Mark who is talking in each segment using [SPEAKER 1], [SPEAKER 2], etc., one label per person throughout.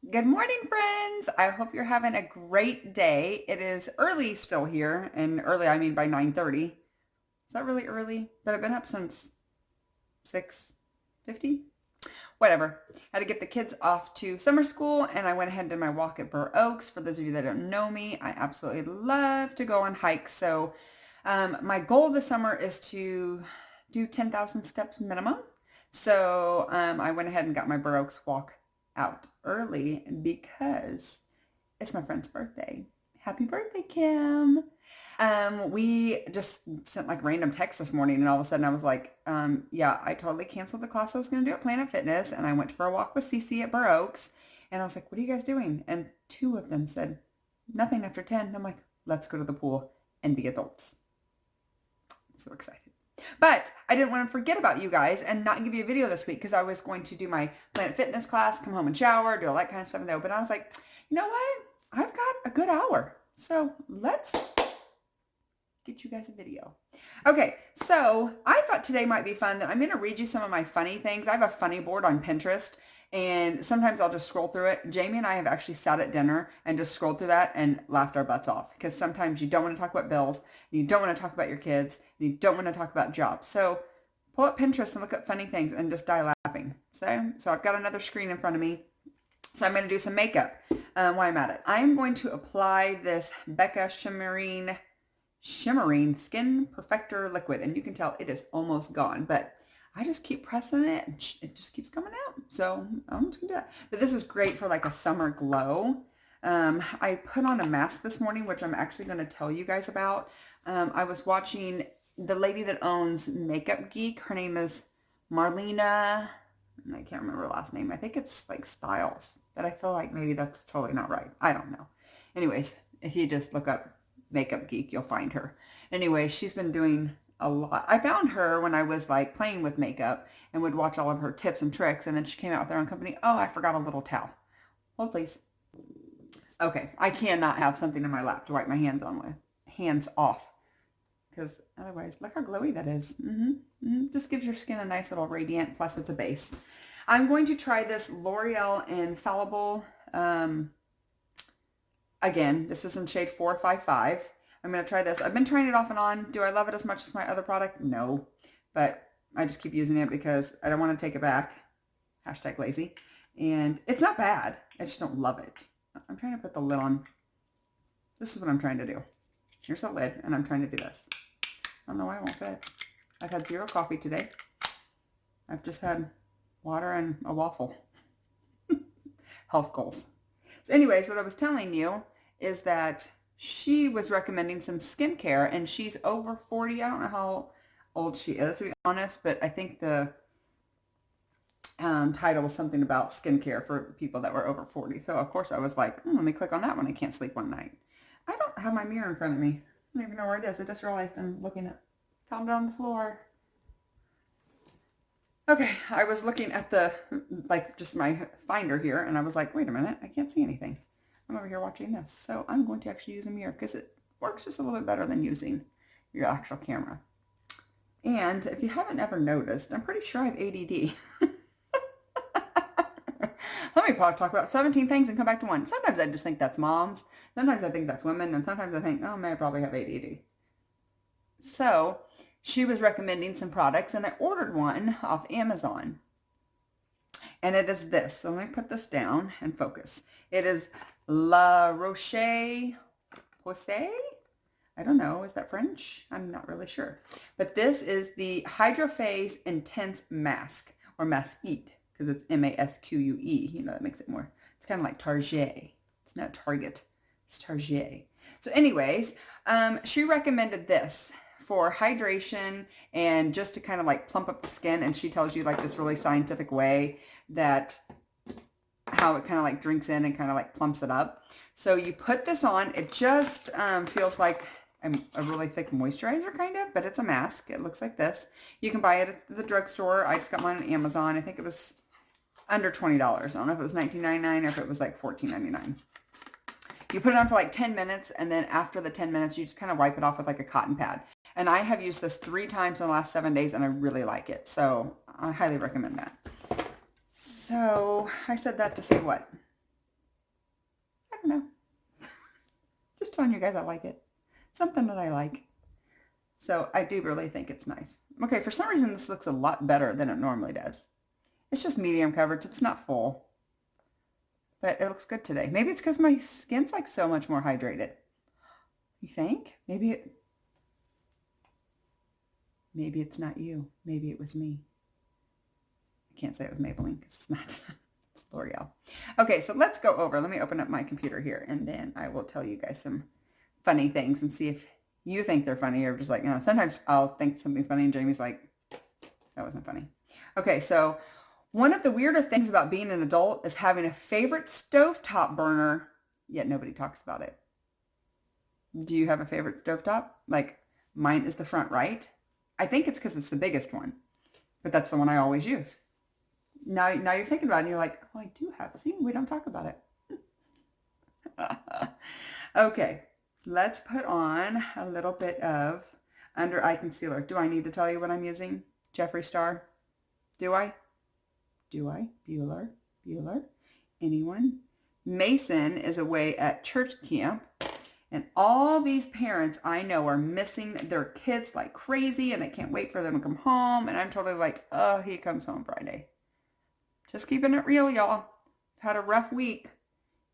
[SPEAKER 1] Good morning, friends. I hope you're having a great day. It is early still here, and early I mean by 9:30. Is that really early? But I've been up since 6:50. Whatever. Had to get the kids off to summer school, and I went ahead and did my walk at Burr Oaks. For those of you that don't know me, I absolutely love to go on hikes. So my goal this summer is to do 10,000 steps minimum. So I went ahead and got my Burr Oaks walk out early because it's my friend's birthday. Happy birthday, Kim. We just sent like random texts this morning, and all of a sudden I was like, yeah, I totally canceled the class I was going to do at Planet Fitness, and I went for a walk with Cece at Burr Oaks, and I was like, what are you guys doing? And two of them said, nothing after 10. And I'm like, let's go to the pool and be adults. So excited. But I didn't want to forget about you guys and not give you a video this week because I was going to do my Planet Fitness class, come home and shower, do all that kind of stuff. But I was like, you know what? I've got a good hour. So let's get you guys a video. Okay, so I thought today might be fun that I'm going to read you some of my funny things. I have a funny board on Pinterest, and sometimes I'll just scroll through it. Jamie and I have actually sat at dinner and just scrolled through that and laughed our butts off because sometimes you don't want to talk about bills, and you don't want to talk about your kids, and you don't want to talk about jobs. So pull up Pinterest and look up funny things and just die laughing. So I've got another screen in front of me. So I'm going to do some makeup while I'm at it. I'm going to apply this Becca Shimmering Skin Perfector Liquid. And you can tell it is almost gone, but I just keep pressing it and it just keeps coming out. So I'm just going to do that. But this is great for like a summer glow. I put on a mask this morning, which I'm actually going to tell you guys about. I was watching the lady that owns Makeup Geek. Her name is Marlena. I can't remember her last name. I think it's like Styles, but I feel like maybe that's totally not right. I don't know. Anyways, if you just look up Makeup Geek, you'll find her. Anyway, she's been doing a lot. I found her when I was like playing with makeup and would watch all of her tips and tricks, and then she came out with her own company. Oh, I forgot a little towel. Hold please. Okay, I cannot have something in my lap to wipe my hands on with. Hands off. Because otherwise, look how glowy that is. Just gives your skin a nice little radiant, plus it's a base. I'm going to try this L'Oreal Infallible. Again, this is in shade 455. I'm going to try this. I've been trying it off and on. Do I love it as much as my other product? No. But I just keep using it because I don't want to take it back. Hashtag lazy. And it's not bad. I just don't love it. I'm trying to put the lid on. This is what I'm trying to do. Here's the lid, and I'm trying to do this. I don't know why it won't fit. I've had 0 coffee today. I've just had water and a waffle. Health goals. So anyways, what I was telling you is that she was recommending some skincare, and she's over 40. I don't know how old she is, to be honest, but I think the title was something about skincare for people that were over 40. So, of course, I was like, let me click on that when I can't sleep one night. I don't have my mirror in front of me. I don't even know where it is. I just realized I'm looking at found it on the floor. Okay, I was looking at the, like, just my finder here, and I was like, wait a minute, I can't see anything. I'm over here watching this. So I'm going to actually use a mirror because it works just a little bit better than using your actual camera. And if you haven't ever noticed, I'm pretty sure I have ADD. Let me talk about 17 things and come back to one. Sometimes I just think that's moms. Sometimes I think that's women. And sometimes I think, oh, man, I probably have ADD. So she was recommending some products, and I ordered one off Amazon. And it is this. So let me put this down and focus. It is La Roche-Posay. I don't know. Is that French? I'm not really sure. But this is the Hydrophase Intense Mask, or Masquite, because it's Masque. You know, that makes it more. It's kind of like Target. It's not Target. It's Target. So anyways, she recommended this for hydration and just to kind of like plump up the skin. And she tells you like this really scientific way that how it kind of like drinks in and kind of like plumps it up. So you put this on. It just feels like a really thick moisturizer kind of, but it's a mask. It looks like this. You can buy it at the drugstore. I just got mine on Amazon. I think it was under $20. I don't know if it was $19.99 or if it was like $14.99. You put it on for like 10 minutes, and then after the 10 minutes, you just kind of wipe it off with like a cotton pad. And I have used this 3 times in the last 7 days, and I really like it. So I highly recommend that. So I said that to say what? don't know. Just telling you guys I like it. Something that I like. So I do really think it's nice. Okay, for some reason this looks a lot better than it normally does. It's just medium coverage. It's not full. But it looks good today. Maybe it's because my skin's like so much more hydrated. You think? Maybe it's not you. Maybe it was me. I can't say it was Maybelline because it's not. It's L'Oreal. Okay, so let's go over. Let me open up my computer here, and then I will tell you guys some funny things and see if you think they're funny or just like, you know, sometimes I'll think something's funny and Jamie's like, that wasn't funny. Okay, so one of the weirder things about being an adult is having a favorite stovetop burner, yet nobody talks about it. Do you have a favorite stovetop? Like mine is the front right. I think it's because it's the biggest one, but that's the one I always use. Now you're thinking about it and you're like, oh, I do have it. See, we don't talk about it. Okay, let's put on a little bit of under eye concealer. Do I need to tell you what I'm using? Jeffree Star? Do I? Bueller? Anyone? Mason is away at church camp. And all these parents I know are missing their kids like crazy and they can't wait for them to come home. And I'm totally like, oh, he comes home Friday. Just keeping it real, y'all. I've had a rough week.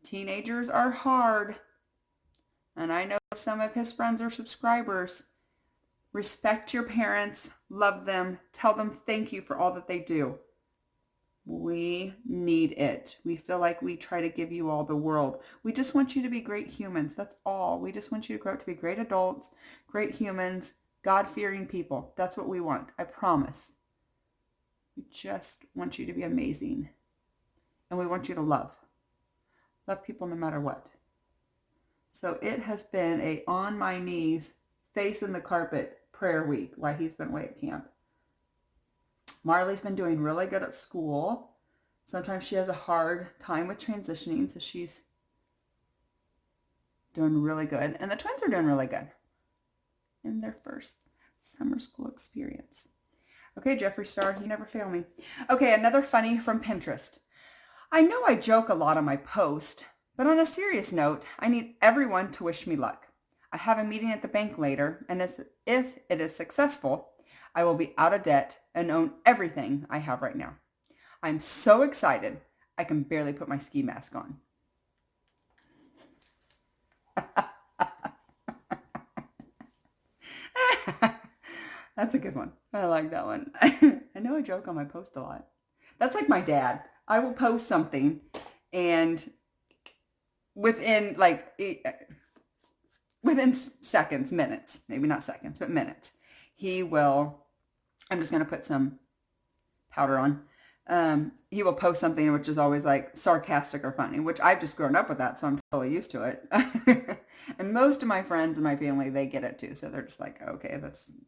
[SPEAKER 1] Teenagers are hard. And I know some of his friends are subscribers. Respect your parents. Love them. Tell them thank you for all that they do. We need it. We feel like we try to give you all the world. We just want you to be great humans. That's all. We just want you to grow up to be great adults, great humans, God-fearing people. That's what we want. I promise. We just want you to be amazing. And we want you to love. Love people no matter what. So it has been a on my knees, face in the carpet prayer week while he's been away at camp. Marley's been doing really good at school. Sometimes she has a hard time with transitioning, so she's doing really good. And the twins are doing really good in their first summer school experience. Okay, Jeffree Star, you never fail me. Okay, another funny from Pinterest. I know I joke a lot on my post, but on a serious note, I need everyone to wish me luck. I have a meeting at the bank later, and if it is successful, I will be out of debt and own everything I have right now. I'm so excited, I can barely put my ski mask on. That's a good one. I like that one. I know I joke on my post a lot. That's like my dad. I will post something and within seconds, minutes, maybe not seconds, but minutes, he will, I'm just going to put some powder on. He will post something which is always like sarcastic or funny, which I've just grown up with that, so I'm totally used to it. And most of my friends and my family, they get it too, so they're just like, okay,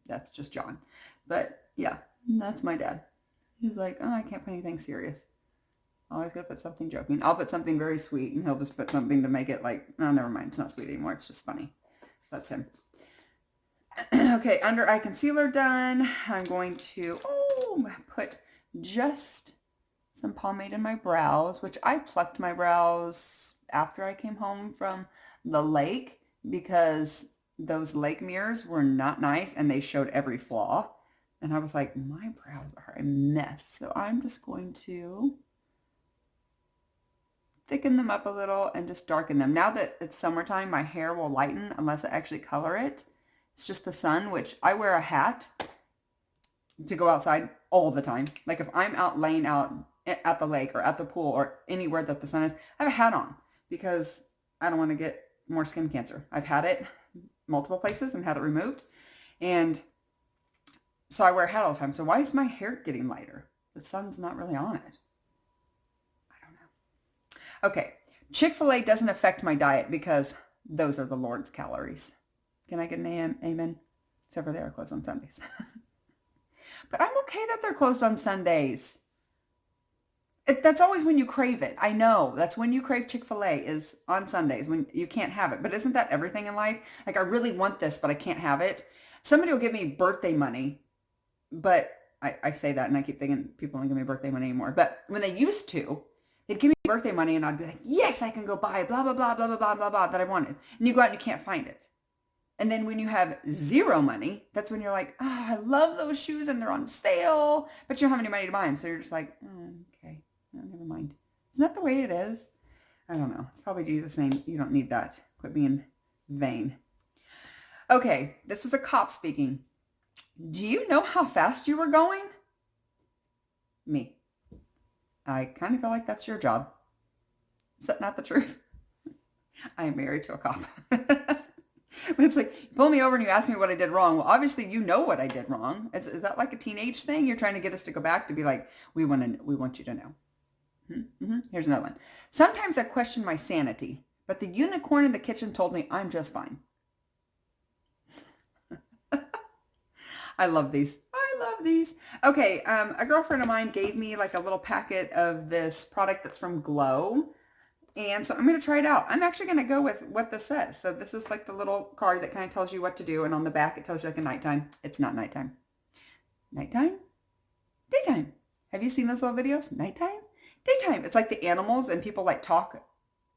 [SPEAKER 1] that's just John. But yeah, that's my dad. He's like, oh, I can't put anything serious. Always gotta put something joking. I'll put something very sweet, and he'll just put something to make it like, oh, never mind, it's not sweet anymore, it's just funny. That's him. Okay, under eye concealer done. I'm going to put just some pomade in my brows, which I plucked my brows after I came home from the lake because those lake mirrors were not nice and they showed every flaw. And I was like, my brows are a mess. So I'm just going to thicken them up a little and just darken them. Now that it's summertime, my hair will lighten unless I actually color it. It's just the sun, which I wear a hat to go outside all the time. Like if I'm out laying out at the lake or at the pool or anywhere that the sun is, I have a hat on because I don't want to get more skin cancer. I've had it multiple places and had it removed. And so I wear a hat all the time. So why is my hair getting lighter? The sun's not really on it. I don't know. Okay. Chick-fil-A doesn't affect my diet because those are the Lord's calories. Can I get an amen? Except for they are closed on Sundays. But I'm okay that they're closed on Sundays. That's always when you crave it. I know. That's when you crave Chick-fil-A is on Sundays when you can't have it. But isn't that everything in life? Like I really want this, but I can't have it. Somebody will give me birthday money. But I say that and I keep thinking people don't give me birthday money anymore. But when they used to, they'd give me birthday money and I'd be like, yes, I can go buy blah, blah, blah, blah, blah, blah, blah, blah that I wanted. And you go out and you can't find it. And then when you have zero money, that's when you're like, oh, I love those shoes and they're on sale, but you don't have any money to buy them. So you're just like, oh, okay, oh, never mind. Isn't that the way it is? I don't know. It's probably Jesus saying, you don't need that. Quit being vain. Okay, this is a cop speaking. Do you know how fast you were going? Me. I kind of feel like that's your job. Is that not the truth? I am married to a cop. But it's like, you pull me over and you ask me what I did wrong. Well, obviously you know what I did wrong. Is that like a teenage thing? You're trying to get us to go back to be like, we want you to know. Mm-hmm. Here's another one. Sometimes I question my sanity, but the unicorn in the kitchen told me I'm just fine. I love these. I love these. Okay, a girlfriend of mine gave me like a little packet of this product that's from Glow. And so I'm going to try it out. I'm actually going to go with what this says. So this is like the little card that kind of tells you what to do. And on the back, it tells you like a nighttime. It's not nighttime. Nighttime? Daytime. Have you seen those little videos? Nighttime? Daytime. It's like the animals and people like talk,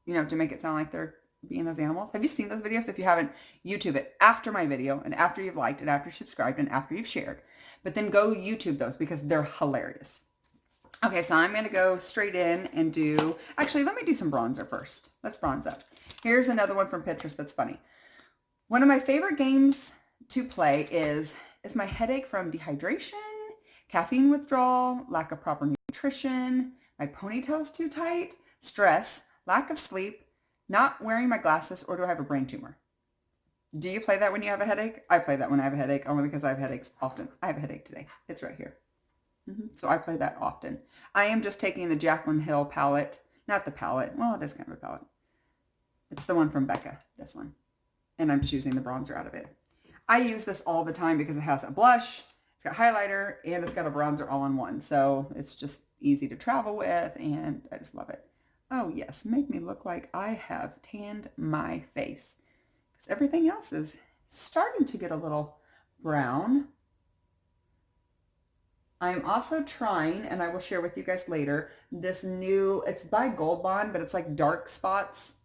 [SPEAKER 1] to make it sound like they're being those animals. Have you seen those videos? If you haven't, YouTube it after my video and after you've liked and after you've subscribed and after you've shared. But then go YouTube those because they're hilarious. Okay, so I'm going to go straight in and actually, let me do some bronzer first. Let's bronze up. Here's another one from Pinterest that's funny. One of my favorite games to play is my headache from dehydration, caffeine withdrawal, lack of proper nutrition, my ponytail's too tight, stress, lack of sleep, not wearing my glasses, or do I have a brain tumor? Do you play that when you have a headache? I play that when I have a headache, only because I have headaches often. I have a headache today. It's right here. So I play that often. I am just taking the Jaclyn Hill palette. Not the palette. Well, it is kind of a palette. It's the one from Becca, this one. And I'm choosing the bronzer out of it. I use this all the time because it has a blush, it's got highlighter, and it's got a bronzer all in one. So it's just easy to travel with, and I just love it. Oh, yes. Make me look like I have tanned my face. Because everything else is starting to get a little brown. I'm also trying, and I will share with you guys later, this new, it's by Gold Bond, but it's like dark spots,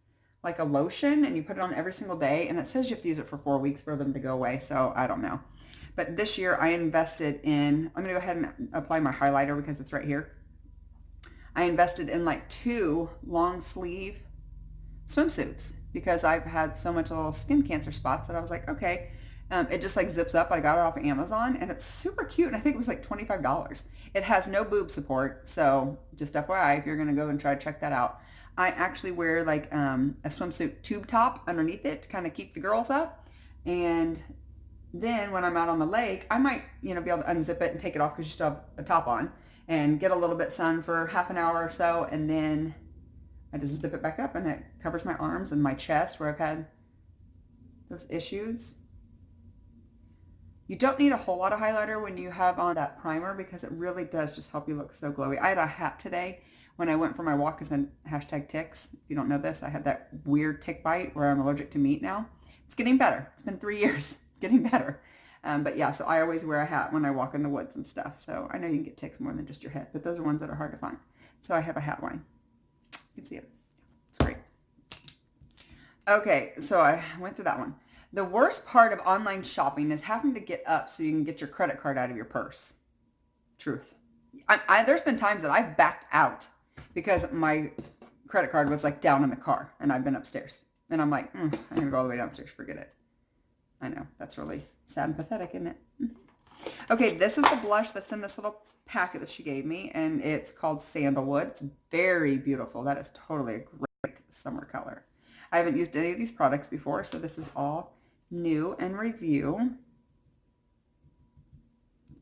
[SPEAKER 1] like a lotion, and you put it on every single day, and it says you have to use it for 4 weeks for them to go away, so I don't know. But this year I invested in, I'm going to go ahead and apply my highlighter because it's right here. I invested in like 2 long sleeve swimsuits because I've had so much little skin cancer spots that I was like, okay. It just like zips up. I got it off of Amazon and it's super cute. And I think it was like $25. It has no boob support. So just FYI, if you're going to go and try to check that out. I actually wear like a swimsuit tube top underneath it to kind of keep the girls up. And then when I'm out on the lake, I might, be able to unzip it and take it off because you still have a top on and get a little bit sun for half an hour or so. And then I just zip it back up and it covers my arms and my chest where I've had those issues. You don't need a whole lot of highlighter when you have on that primer because it really does just help you look so glowy. I had a hat today when I went for my walk as in #ticks. If you don't know this, I had that weird tick bite where I'm allergic to meat now. It's getting better. It's been 3 years, getting better. But yeah, so I always wear a hat when I walk in the woods and stuff. So I know you can get ticks more than just your head, but those are ones that are hard to find. So I have a hat line. You can see it. It's great. Okay, so I went through that one. The worst part of online shopping is having to get up so you can get your credit card out of your purse. Truth. There's been times that I've backed out because my credit card was like down in the car and I've been upstairs. And I'm like, I'm going to go all the way downstairs. Forget it. I know. That's really sad and pathetic, isn't it? Okay, this is the blush that's in this little packet that she gave me. And it's called Sandalwood. It's very beautiful. That is totally a great summer color. I haven't used any of these products before, so this is all new and review.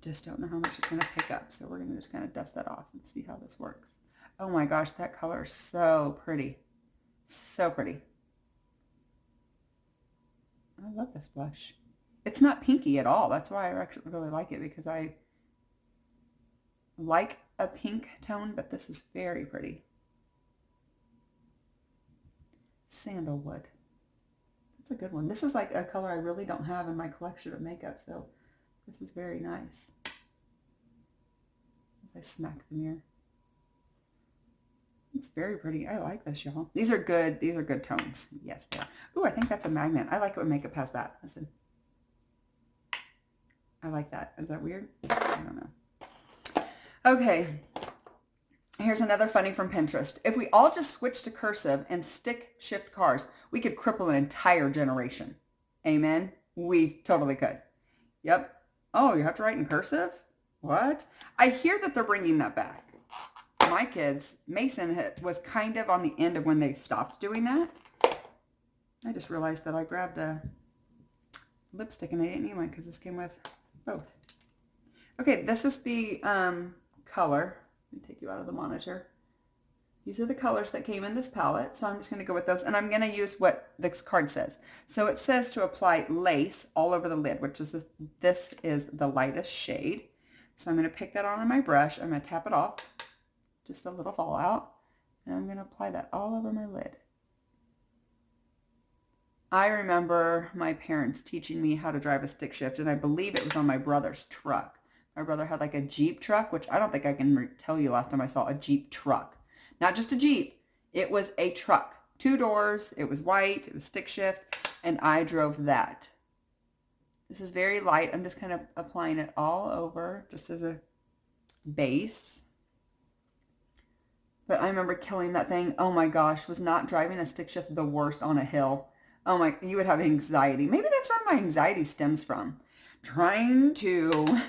[SPEAKER 1] Just don't know how much it's going to pick up, so we're going to just kind of dust that off and see how this works. Oh my gosh, that color is so pretty. So pretty. I love this blush. It's not pinky at all. That's why I actually really like it, because I like a pink tone, but this is very pretty. Sandalwood. That's a good one. This is like a color I really don't have in my collection of makeup, so this is very nice. As I smack the mirror. It's very pretty. I like this, y'all. These are good. These are good tones. Yes, they are. Ooh, I think that's a magnet. I like it when makeup has that. Listen. I like that. Is that weird? I don't know. Okay. Here's another funny from Pinterest. If we all just switch to cursive and stick shift cars, we could cripple an entire generation. Amen? We totally could. Yep. Oh, you have to write in cursive? What? I hear that they're bringing that back. My kids, Mason was kind of on the end of when they stopped doing that. I just realized that I grabbed a lipstick and I didn't need one because this came with both. Okay, this is the color. Let me take you out of the monitor. These are the colors that came in this palette, so I'm just going to go with those, and I'm going to use what this card says. So it says to apply lace all over the lid, which is this is the lightest shade. So I'm going to pick that on my brush. I'm going to tap it off, just a little fallout, and I'm going to apply that all over my lid. I remember my parents teaching me how to drive a stick shift, and I believe it was on my brother's truck. My brother had like a Jeep truck, which I don't think I can tell you last time I saw a Jeep truck. Not just a Jeep. It was a truck. 2 doors. It was white. It was stick shift. And I drove that. This is very light. I'm just kind of applying it all over just as a base. But I remember killing that thing. Oh my gosh. Was not driving a stick shift the worst on a hill? Oh my, you would have anxiety. Maybe that's where my anxiety stems from. Trying to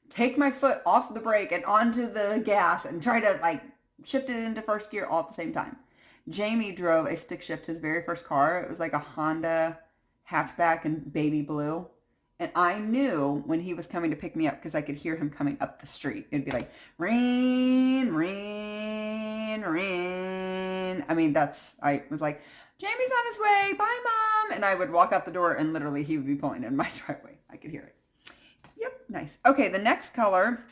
[SPEAKER 1] take my foot off the brake and onto the gas and try to like shift it into first gear all at the same time. Jamie drove a stick shift, his very first car. It was like a Honda hatchback in baby blue. And I knew when he was coming to pick me up because I could hear him coming up the street. It'd be like, rain, rain, rain. I mean, I was like, Jamie's on his way. Bye, Mom. And I would walk out the door and literally he would be pulling in my driveway. I could hear it. Yep, nice. Okay, the next color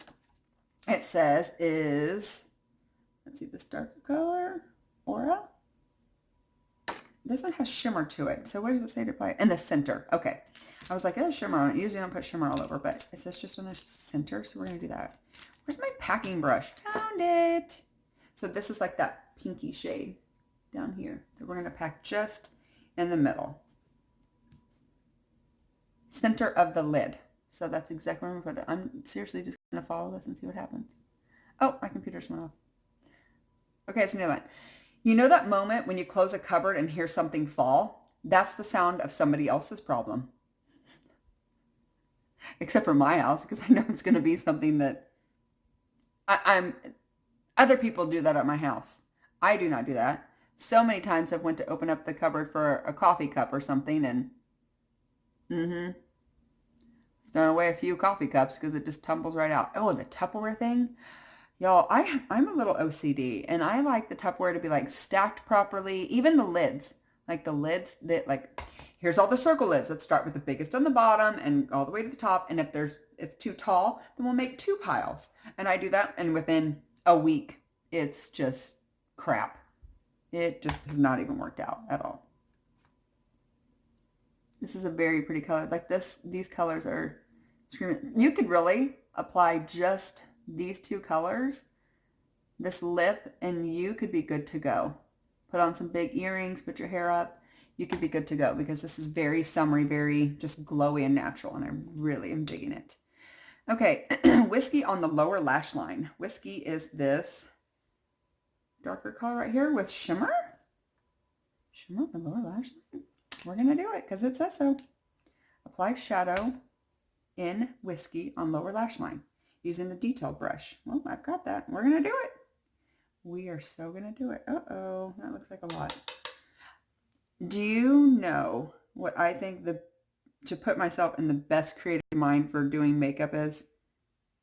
[SPEAKER 1] it says is, let's see, this darker color, Aura. This one has shimmer to it. So where does it say to apply? In the center. Okay. I was like, there's shimmer on it. Usually I don't put shimmer all over, but it says just in the center. So we're going to do that. Where's my packing brush? Found it. So this is like that pinky shade down here that we're going to pack just in the middle. Center of the lid. So that's exactly where I'm going to put it. I'm seriously just going to follow this and see what happens. Oh, my computer's went off. Okay, it's a new one. You know that moment when you close a cupboard and hear something fall? That's the sound of somebody else's problem. Except for my house, because I know it's going to be something that other people do that at my house. I do not do that. So many times I've went to open up the cupboard for a coffee cup or something and thrown away a few coffee cups because it just tumbles right out. Oh, the Tupperware thing. Y'all, I'm a little OCD and I like the Tupperware to be like stacked properly. Even the lids, like the lids that like, here's all the circle lids. Let's start with the biggest on the bottom and all the way to the top. And if it's too tall, then we'll make 2 piles. And I do that. And within a week, it's just crap. It just has not even worked out at all. This is a very pretty color. Like these colors are screaming. You could really apply just these 2 colors, this lip, and you could be good to go. Put on some big earrings, put your hair up. You could be good to go because this is very summery, very just glowy and natural, and I really am digging it. Okay, Whiskey on the lower lash line. Whiskey is this darker color right here with shimmer. Shimmer on the lower lash line. We're going to do it because it says so. Apply shadow in Whiskey on lower lash line using the detail brush. Well, I've got that. We're going to do it. We are so going to do it. Uh-oh, that looks like a lot. Do you know what I think to put myself in the best creative mind for doing makeup is?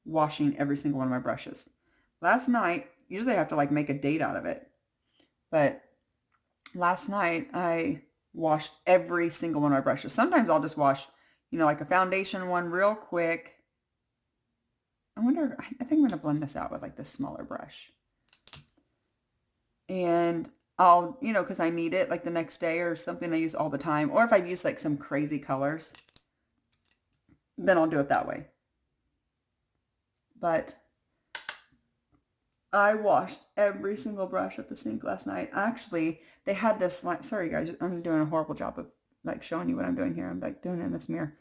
[SPEAKER 1] Washing every single one of my brushes. Last night, usually I have to like make a date out of it, but last night I washed every single one of my brushes. Sometimes I'll just wash, like a foundation one real quick. I think I'm going to blend this out with like this smaller brush. And I'll, because I need it like the next day or something I use all the time. Or if I use like some crazy colors, then I'll do it that way. But I washed every single brush at the sink last night. Actually, they had this, like, sorry guys, I'm doing a horrible job of like showing you what I'm doing here. I'm like doing it in this mirror.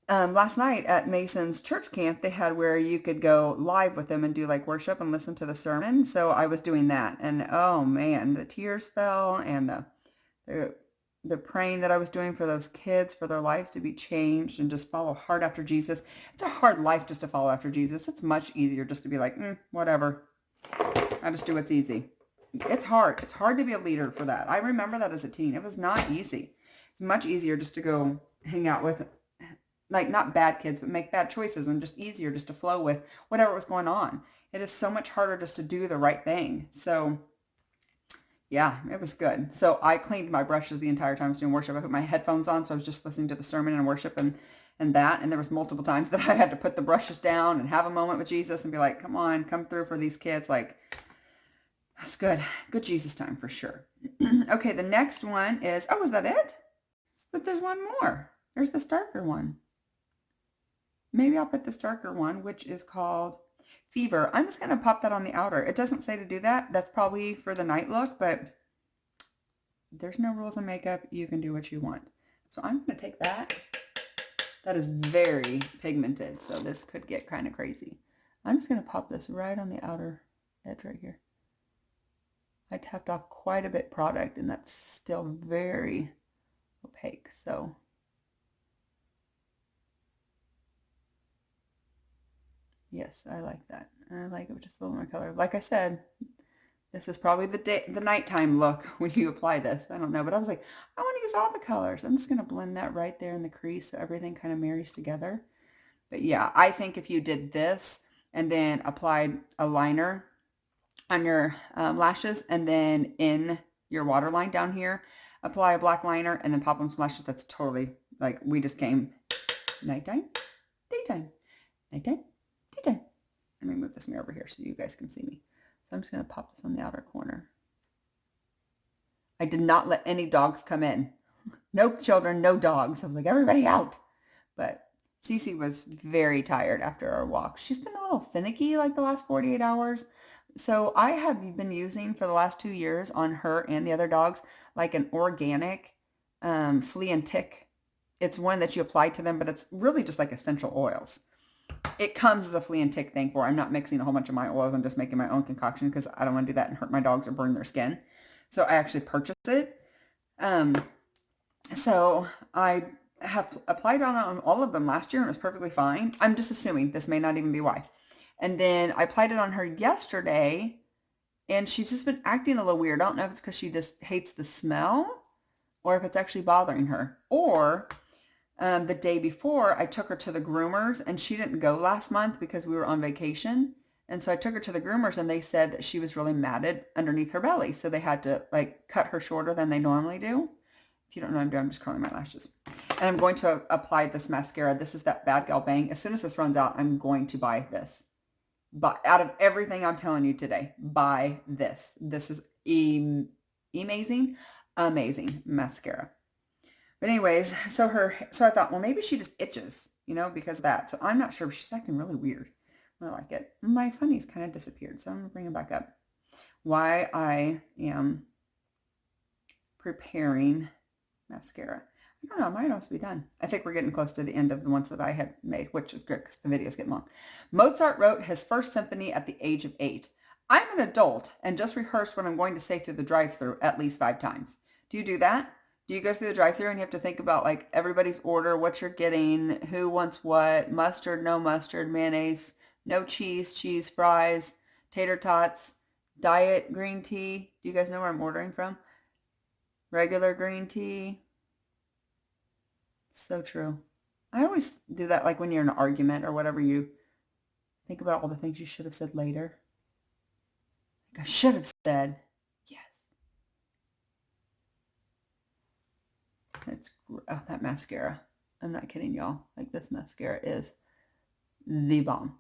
[SPEAKER 1] Last night at Mason's church camp, they had where you could go live with them and do like worship and listen to the sermon. So I was doing that, and oh man, the tears fell, and the the praying that I was doing for those kids, for their lives to be changed and just follow hard after Jesus. It's a hard life just to follow after Jesus. It's much easier just to be like, whatever. I just do what's easy. It's hard. It's hard to be a leader for that. I remember that as a teen. It was not easy. It's much easier just to go hang out with, like, not bad kids, but make bad choices, and just easier just to flow with whatever was going on. It is so much harder just to do the right thing. So yeah, it was good. So I cleaned my brushes the entire time I was doing worship. I put my headphones on, so I was just listening to the sermon and worship and that. And there was multiple times that I had to put the brushes down and have a moment with Jesus and be like, come on, come through for these kids. Like, that's good. Good Jesus time for sure. Okay, the next one is, oh, is that it? But there's one more. There's this darker one. Maybe I'll put this darker one, which is called Fever. I'm just going to pop that on the outer. It doesn't say to do that. That's probably for the night look, but there's no rules in makeup. You can do what you want. So I'm going to take that. That is very pigmented, so this could get kind of crazy. I'm just going to pop this right on the outer edge right here. I tapped off quite a bit product, and that's still very opaque, so yes, I like that. I like it with just a little more color. Like I said, this is probably the nighttime look when you apply this. I don't know, but I was like, I want to use all the colors. I'm just going to blend that right there in the crease so everything kind of marries together. But yeah, I think if you did this and then applied a liner on your lashes, and then in your waterline down here, apply a black liner and then pop on some lashes, that's totally like we just came nighttime, daytime, nighttime, daytime. Let me move this mirror over here so you guys can see me. So I'm just going to pop this on the outer corner. I did not let any dogs come in. No children, no dogs. I was like, everybody out. But Cece was very tired after our walk. She's been a little finicky like the last 48 hours. So I have been using for the last 2 years on her and the other dogs like an organic flea and tick. It's one that you apply to them, but it's really just like essential oils. It comes as a flea and tick thing for. I'm not mixing a whole bunch of my oils. I'm just making my own concoction because I don't want to do that and hurt my dogs or burn their skin. So I actually purchased it. So I have applied on all of them last year and it was perfectly fine. I'm just assuming this may not even be why. And then I applied it on her yesterday and she's just been acting a little weird. I don't know if it's because she just hates the smell or if it's actually bothering her. Or the day before, I took her to the groomers and she didn't go last month because we were on vacation. And so I took her to the groomers and they said that she was really matted underneath her belly. So they had to like cut her shorter than they normally do. If you don't know what I'm doing, I'm just curling my lashes. And I'm going to apply this mascara. This is that Bad Gal Bang. As soon as this runs out, I'm going to buy this. But out of everything I'm telling you today, buy this. This is amazing, amazing mascara. But anyways, so I thought, well, maybe she just itches, because of that. So I'm not sure. She's acting really weird. I like it. My funnies kind of disappeared, so I'm going to bring them back up. Why I am preparing mascara. I don't know. It might also be done. I think we're getting close to the end of the ones that I had made, which is good because the video's getting long. Mozart wrote his first symphony at the age of 8. I'm an adult and just rehearse what I'm going to say through the drive-thru at least 5 times. Do you do that? Do you go through the drive-thru and you have to think about like everybody's order, what you're getting, who wants what, mustard, no mustard, mayonnaise, no cheese, fries, tater tots, diet green tea. Do you guys know where I'm ordering from? Regular green tea. So true. I always do that like when you're in an argument or whatever, you think about all the things you should have said later. Like I should have said, yes. It's that mascara. I'm not kidding y'all. Like this mascara is the bomb.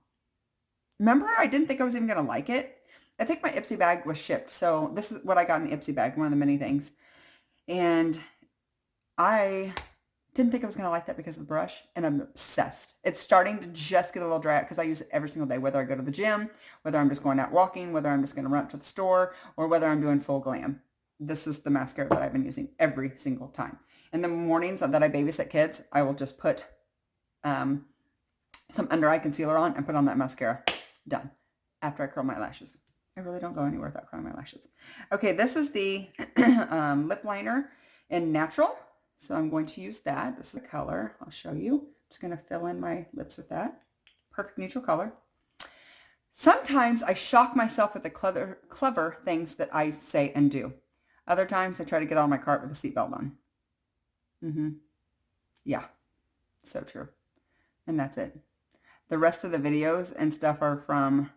[SPEAKER 1] Remember, I didn't think I was even going to like it. I think my Ipsy bag was shipped. So this is what I got in the Ipsy bag, one of the many things. And I Didn't think I was going to like that because of the brush, and I'm obsessed. It's starting to just get a little dry out because I use it every single day, whether I go to the gym, whether I'm just going out walking, whether I'm just going to run up to the store, or whether I'm doing full glam. This is the mascara that I've been using every single time. In the mornings that I babysit kids, I will just put some under eye concealer on and put on that mascara. Done. After I curl my lashes. I really don't go anywhere without curling my lashes. Okay, this is the lip liner in Natural. So I'm going to use that. This is the color. I'll show you. I'm just going to fill in my lips with that. Perfect neutral color. Sometimes I shock myself with the clever things that I say and do. Other times I try to get on my cart with a seatbelt on. Yeah, so true. And that's it. The rest of the videos and stuff are from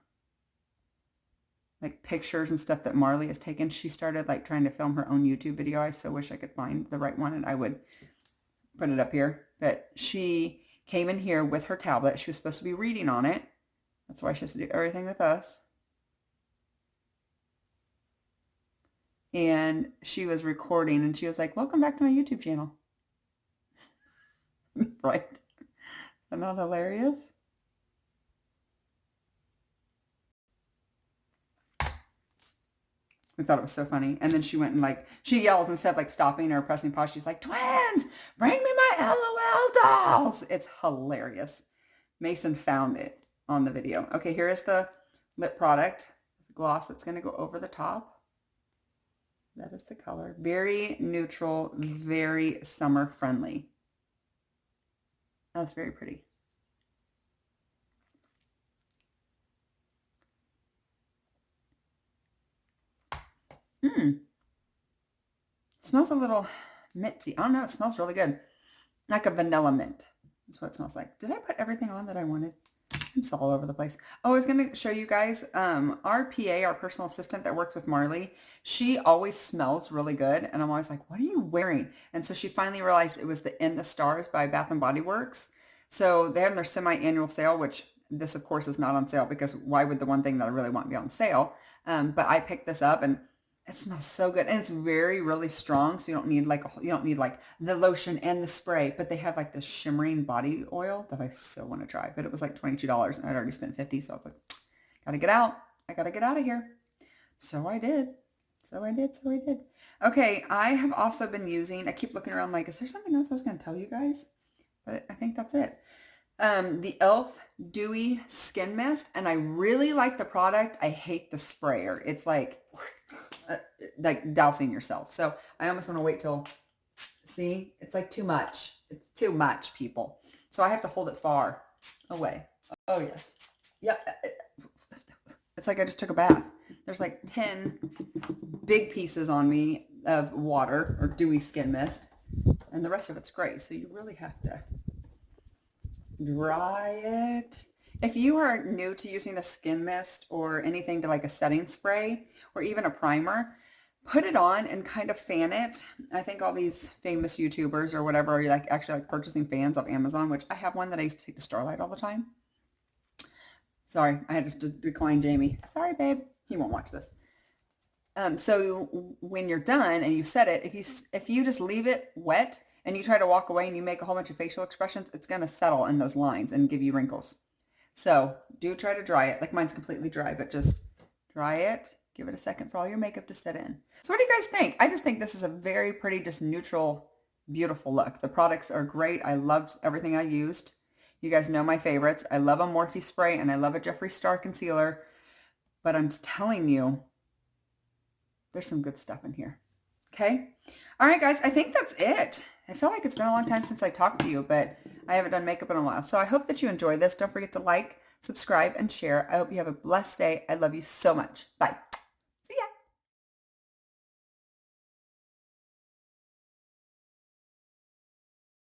[SPEAKER 1] like pictures and stuff that Marley has taken. She started like trying to film her own YouTube video. I so wish I could find the right one and I would put it up here. But she came in here with her tablet. She was supposed to be reading on it. That's why she has to do everything with us. And she was recording and she was like, welcome back to my YouTube channel. Right? Isn't that hilarious? I thought it was so funny. And then she went and like, she yells instead of like stopping or pressing pause. She's like, twins, bring me my LOL dolls. It's hilarious. Mason found it on the video. Okay, here is the lip product. The gloss that's going to go over the top. That is the color. Very neutral, very summer friendly. That's very pretty. It smells a little minty. I don't know. It smells really good. Like a vanilla mint. That's what it smells like. Did I put everything on that I wanted? I'm so all over the place. Oh, I was going to show you guys our PA, our personal assistant that works with Marley. She always smells really good. And I'm always like, what are you wearing? And so she finally realized it was the End of Stars by Bath and Body Works. So they have their semi-annual sale, which this, of course, is not on sale because why would the one thing that I really want be on sale? But I picked this up and it smells so good. And it's very, really strong. So you don't need like the lotion and the spray, but they have like this shimmering body oil that I so want to try. But it was like $22 and I'd already spent $50. So I was like, gotta get out. I gotta get out of here. So I did. Okay. I have also been using, I keep looking around like, is there something else I was going to tell you guys? But I think that's it. The e.l.f. Dewy Skin Mist. And I really like the product. I hate the sprayer. It's like dousing yourself. So I almost want to wait till, see, it's like too much. It's too much, people. So I have to hold it far away. Oh, yes. Yeah. It's like I just took a bath. There's like 10 big pieces on me of water or dewy skin mist. And the rest of it's gray. So you really have to dry it. If you are new to using a skin mist or anything to like a setting spray or even a primer, put it on and kind of fan it. I think all these famous YouTubers or whatever are like actually like purchasing fans off Amazon, which I have one that I used to take to Starlight all the time. Sorry, I had to decline Jamie. Sorry, babe. He won't watch this. So when you're done and you set it, if you just leave it wet and you try to walk away and you make a whole bunch of facial expressions, it's going to settle in those lines and give you wrinkles. So do try to dry it. Like mine's completely dry, but just dry it. Give it a second for all your makeup to set in. So what do you guys think? I just think this is a very pretty, just neutral, beautiful look. The products are great. I loved everything I used. You guys know my favorites. I love a Morphe spray and I love a Jeffree Star concealer. But I'm telling you, there's some good stuff in here. Okay? All right, guys. I think that's it. I feel like it's been a long time since I talked to you, but I haven't done makeup in a while. So I hope that you enjoyed this. Don't forget to like, subscribe, and share. I hope you have a blessed day. I love you so much. Bye.